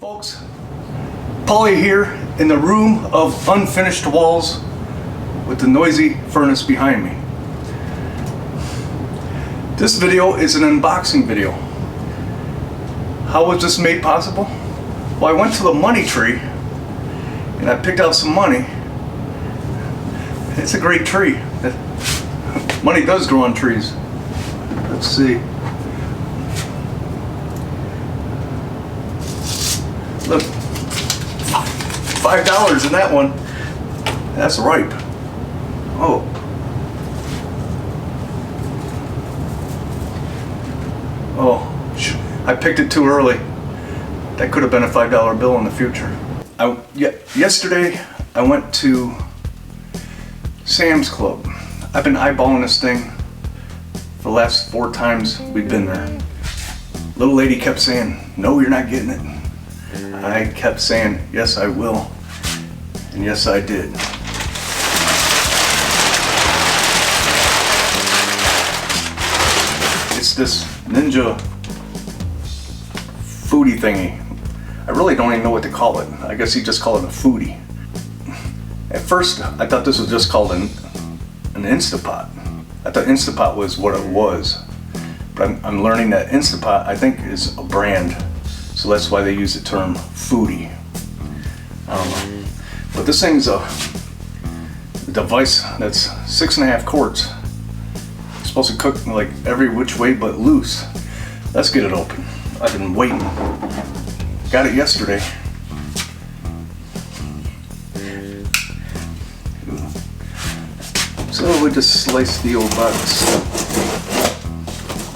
Folks, Paulie here in the room of unfinished walls with the noisy furnace behind me. This video is an unboxing video. How was this made possible? Well, I went to the money tree and I picked out some money. It's a great tree. Money does grow on trees. Let's see. Look, $5 in that one. That's ripe. Oh. Oh, I picked it too early. That could have been a $5 bill in the future. Yesterday, I went to Sam's Club. I've been eyeballing this thing for the last 4 times we've been there. Little lady kept saying, "No, you're not getting it." I kept saying, "Yes, I will." And yes, I did. It's this Ninja Foodi thingy. I really don't even know what to call it. I guess you just call it a Foodi. At first, I thought this was just called an Instapot. I thought Instapot was what it was. But I'm learning that Instapot, I think, is a brand. So that's why they use the term Foodi. I don't know. But this thing's a device that's 6.5 quarts. It's supposed to cook like every which way but loose. Let's get it open. I've been waiting. Got it yesterday. So we just slice the old box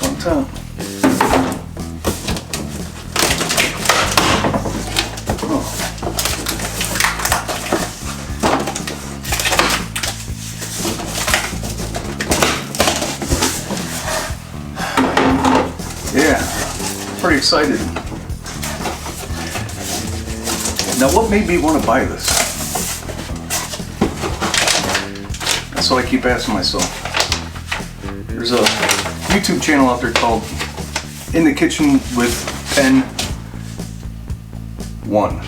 on top. Yeah, pretty excited. Now, what made me want to buy this? That's what I keep asking myself. There's a YouTube channel out there called In the Kitchen with Pen 1.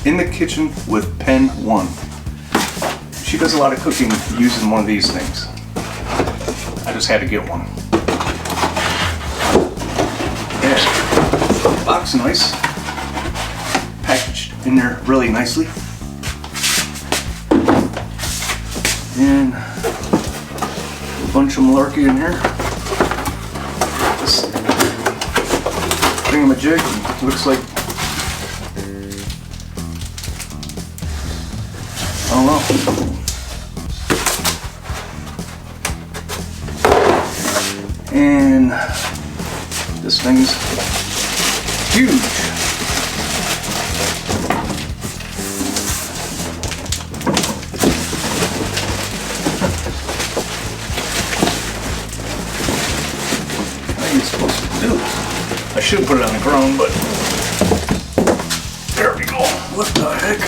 In the Kitchen with Pen 1. She does a lot of cooking using one of these things. I just had to get one. Yeah, box nice, packaged in there really nicely, and a bunch of malarkey in here. This thingamajig looks like, I don't know. And this thing's huge. What are you supposed to do? I should put it on the ground, but there we go. What the heck?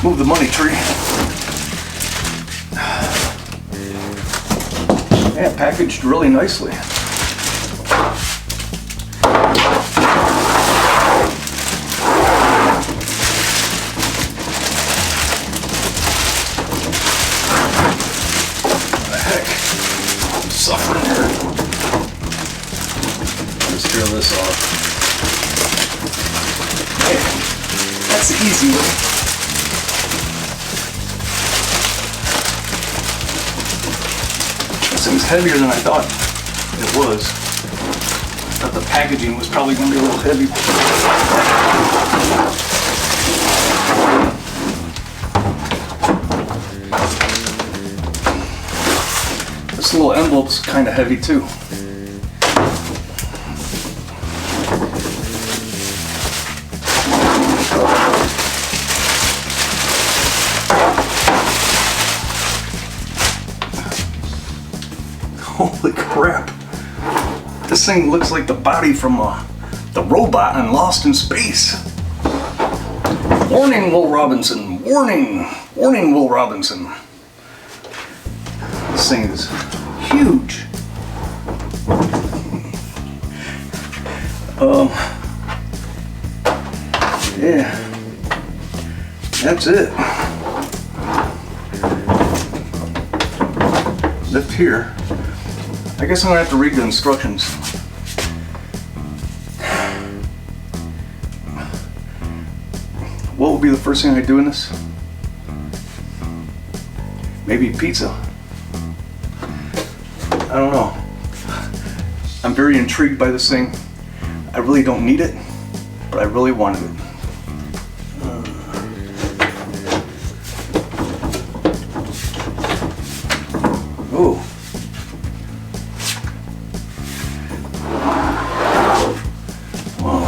Move the money tree. Yeah, packaged really nicely. What the heck? I'm suffering here. Let's peel this off. Hey, that's the easy way. This thing's heavier than I thought it was. I thought the packaging was probably going to be a little heavy. This little envelope's kind of heavy too. Holy crap. This thing looks like the body from the robot in Lost in Space. Warning, Will Robinson. Warning. Warning, Will Robinson. This thing is huge. Yeah, that's it. Lift here. I guess I'm gonna have to read the instructions. What would be the first thing I do in this? Maybe pizza. I don't know. I'm very intrigued by this thing. I really don't need it, but I really wanted it. Oh. Wow.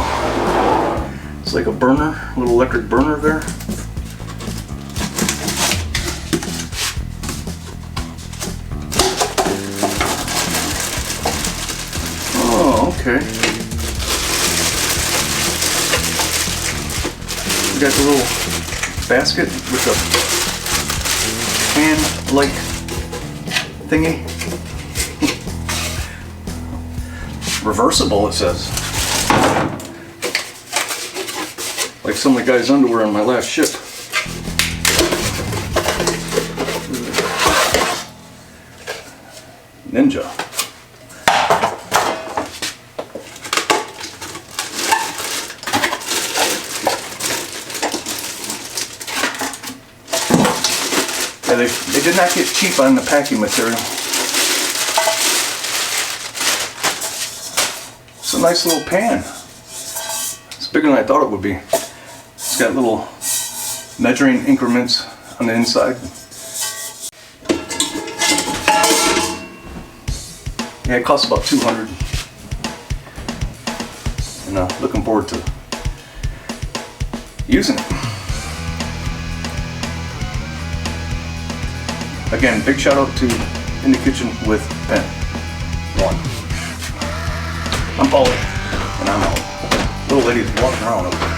It's like a burner, a little electric burner there. Oh, okay. We got the little basket with the hand-like thingy. Reversible, it says. Like some of the guy's underwear on my last ship. Ninja. Yeah, they did not get cheap on the packing material. It's a nice little pan. It's bigger than I thought it would be. It's got little measuring increments on the inside. Yeah, it costs about $200. And looking forward to using it. Again, big shout out to In the Kitchen with Pen 1. I'm Paulie, and I'm out. Little lady's walking around over there.